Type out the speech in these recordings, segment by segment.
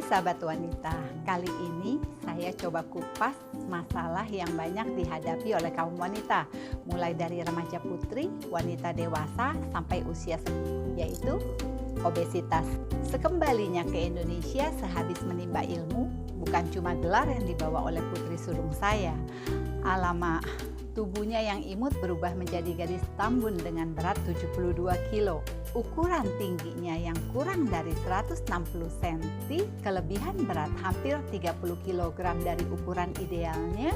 sahabat wanita, kali ini saya coba kupas masalah yang banyak dihadapi oleh kaum wanita, mulai dari remaja putri, wanita dewasa, sampai usia sepuh, yaitu obesitas. Sekembalinya ke Indonesia sehabis menimba ilmu, bukan cuma gelar yang dibawa oleh putri sulung saya. Alamak, tubuhnya yang imut berubah menjadi gadis tambun dengan berat 72 kilo. Ukuran tingginya yang kurang dari 160 cm, kelebihan berat hampir 30 kg dari ukuran idealnya,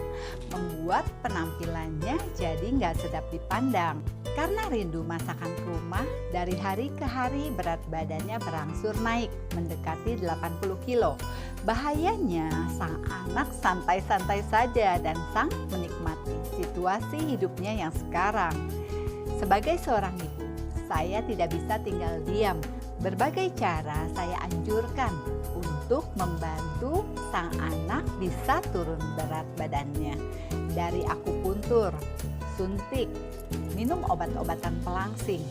membuat penampilannya jadi nggak sedap dipandang. Karena rindu masakan rumah, dari hari ke hari berat badannya berangsur naik, mendekati 80 kilo. Bahayanya, sang anak santai-santai saja dan sangat menikmati situasi hidupnya yang sekarang. Sebagai seorang ibu, saya tidak bisa tinggal diam. Berbagai cara saya anjurkan untuk membantu sang anak bisa turun berat badannya. Dari akupuntur, suntik, minum obat-obatan pelangsing.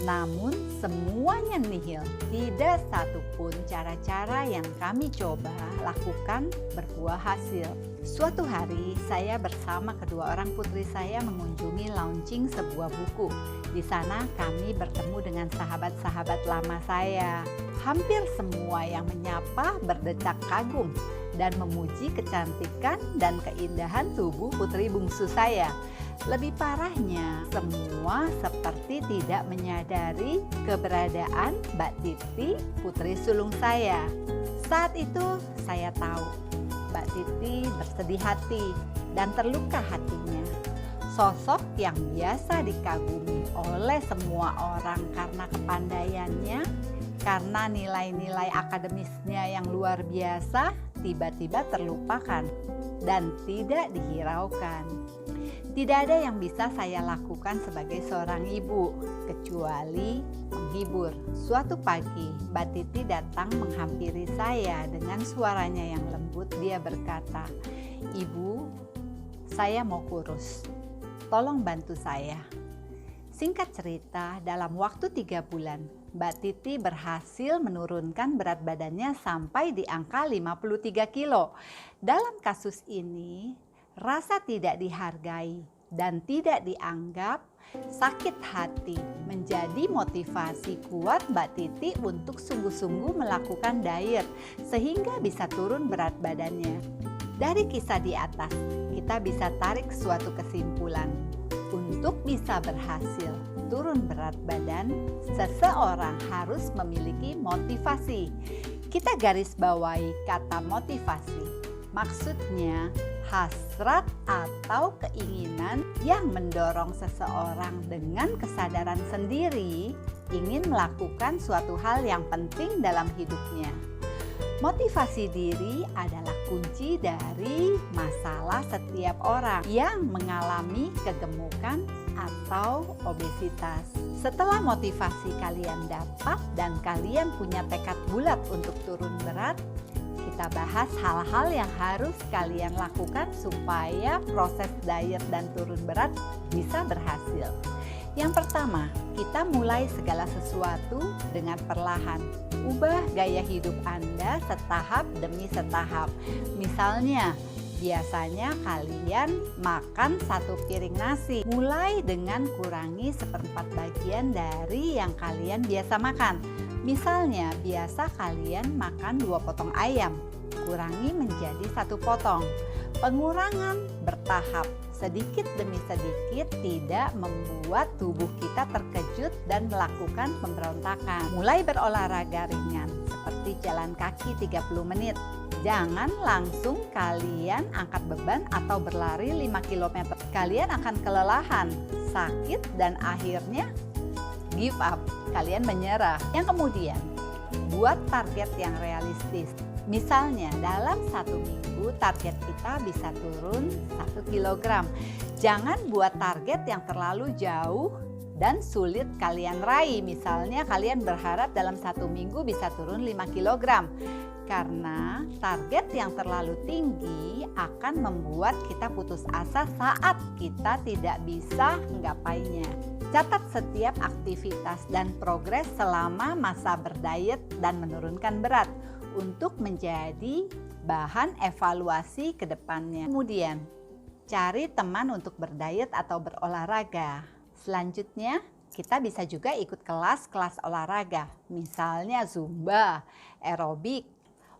Namun semuanya nihil, tidak satupun cara-cara yang kami coba lakukan berbuah hasil. Suatu hari saya bersama kedua orang putri saya mengunjungi launching sebuah buku. Di sana kami bertemu dengan sahabat-sahabat lama saya. Hampir semua yang menyapa berdecak kagum dan memuji kecantikan dan keindahan tubuh putri bungsu saya. Lebih parahnya, semua seperti tidak menyadari keberadaan Mbak Titi, putri sulung saya. Saat itu saya tahu Mbak Titi bersedih hati dan terluka hatinya. Sosok yang biasa dikagumi oleh semua orang karena kepandaiannya, karena nilai-nilai akademisnya yang luar biasa, tiba-tiba terlupakan dan tidak dihiraukan. Tidak ada yang bisa saya lakukan sebagai seorang ibu, kecuali menghibur. Suatu pagi, Mbak Titi datang menghampiri saya dengan suaranya yang lembut. Dia berkata, "Ibu, saya mau kurus. Tolong bantu saya." Singkat cerita, dalam waktu 3 bulan, Mbak Titi berhasil menurunkan berat badannya sampai di angka 53 kilo. Dalam kasus ini, rasa tidak dihargai dan tidak dianggap sakit hati menjadi motivasi kuat Mbak Titi untuk sungguh-sungguh melakukan diet sehingga bisa turun berat badannya. Dari kisah di atas, kita bisa tarik suatu kesimpulan. Untuk bisa berhasil turun berat badan, seseorang harus memiliki motivasi. Kita garis bawahi kata motivasi. Maksudnya, hasrat atau keinginan yang mendorong seseorang dengan kesadaran sendiri ingin melakukan suatu hal yang penting dalam hidupnya. Motivasi diri adalah kunci dari masalah setiap orang yang mengalami kegemukan atau obesitas. Setelah motivasi kalian dapat dan kalian punya tekad bulat untuk turun berat, kita bahas hal-hal yang harus kalian lakukan supaya proses diet dan turun berat bisa berhasil. Yang pertama, kita mulai segala sesuatu dengan perlahan. Ubah gaya hidup Anda setahap demi setahap. Misalnya, biasanya kalian makan 1 piring nasi. Mulai dengan kurangi 1/4 bagian dari yang kalian biasa makan. Misalnya, biasa kalian makan 2 potong ayam, kurangi menjadi 1 potong. Pengurangan bertahap, sedikit demi sedikit, tidak membuat tubuh kita terkejut dan melakukan pemberontakan. Mulai berolahraga ringan, seperti jalan kaki 30 menit. Jangan langsung kalian angkat beban atau berlari 5 km. Kalian akan kelelahan, sakit, dan akhirnya give up. Kalian menyerah. Yang kemudian, buat target yang realistis. Misalnya dalam 1 minggu target kita bisa turun 1 kg. Jangan buat target yang terlalu jauh dan sulit kalian raih. Misalnya kalian berharap dalam 1 minggu bisa turun 5 kg. Karena target yang terlalu tinggi akan membuat kita putus asa saat kita tidak bisa menggapainya. Catat setiap aktivitas dan progres selama masa berdiet dan menurunkan berat. untuk menjadi bahan evaluasi ke depannya. Kemudian, cari teman untuk berdiet atau berolahraga. Selanjutnya, kita bisa juga ikut kelas-kelas olahraga, misalnya Zumba, aerobik,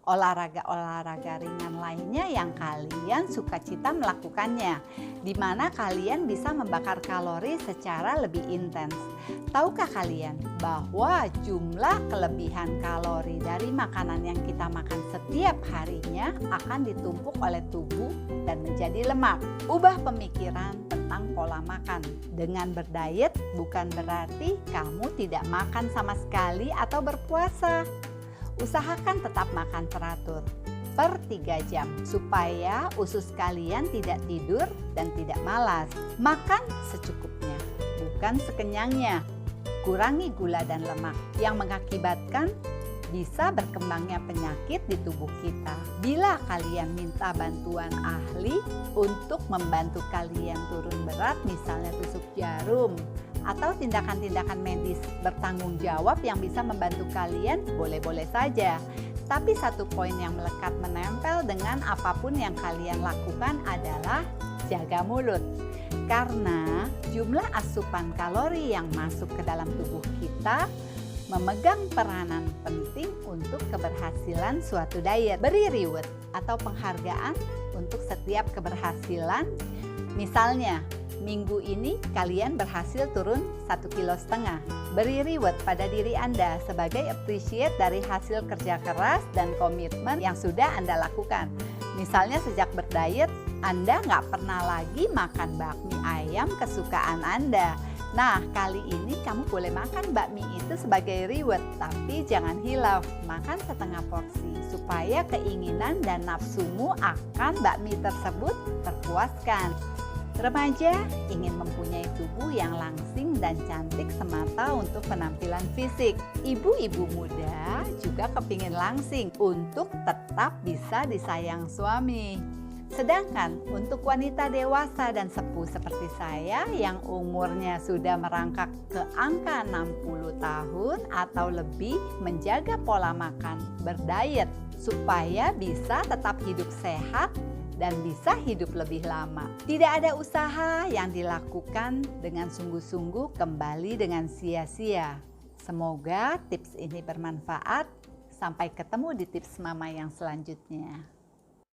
olahraga-olahraga ringan lainnya yang kalian sukacita melakukannya, di mana kalian bisa membakar kalori secara lebih intens. Tahukah kalian bahwa jumlah kelebihan kalori dari makanan yang kita makan setiap harinya akan ditumpuk oleh tubuh dan menjadi lemak? Ubah pemikiran tentang pola makan. Dengan berdiet bukan berarti kamu tidak makan sama sekali atau berpuasa. Usahakan tetap makan teratur per 3 jam supaya usus kalian tidak tidur dan tidak malas. Makan secukupnya, bukan sekenyangnya. Kurangi gula dan lemak yang mengakibatkan bisa berkembangnya penyakit di tubuh kita. Bila kalian minta bantuan ahli untuk membantu kalian turun berat, misalnya tusuk jarum, atau tindakan-tindakan medis bertanggung jawab yang bisa membantu kalian, boleh-boleh saja. Tapi satu poin yang melekat menempel dengan apapun yang kalian lakukan adalah jaga mulut. Karena jumlah asupan kalori yang masuk ke dalam tubuh kita memegang peranan penting untuk keberhasilan suatu diet. Beri reward atau penghargaan untuk setiap keberhasilan. Misalnya, minggu ini kalian berhasil turun 1,5 kilo. Beri reward pada diri Anda sebagai appreciate dari hasil kerja keras dan komitmen yang sudah Anda lakukan. Misalnya sejak berdiet, Anda nggak pernah lagi makan bakmi ayam kesukaan Anda. Nah, kali ini kamu boleh makan bakmi itu sebagai reward, tapi jangan hilaf, makan setengah porsi supaya keinginan dan nafsumu akan bakmi tersebut terpuaskan. Remaja ingin mempunyai tubuh yang langsing dan cantik semata untuk penampilan fisik. Ibu-ibu muda juga kepingin langsing untuk tetap bisa disayang suami. Sedangkan untuk wanita dewasa dan sepuh seperti saya yang umurnya sudah merangkak ke angka 60 tahun atau lebih, menjaga pola makan, berdiet supaya bisa tetap hidup sehat dan bisa hidup lebih lama. Tidak ada usaha yang dilakukan dengan sungguh-sungguh kembali dengan sia-sia. Semoga tips ini bermanfaat. Sampai ketemu di tips mama yang selanjutnya.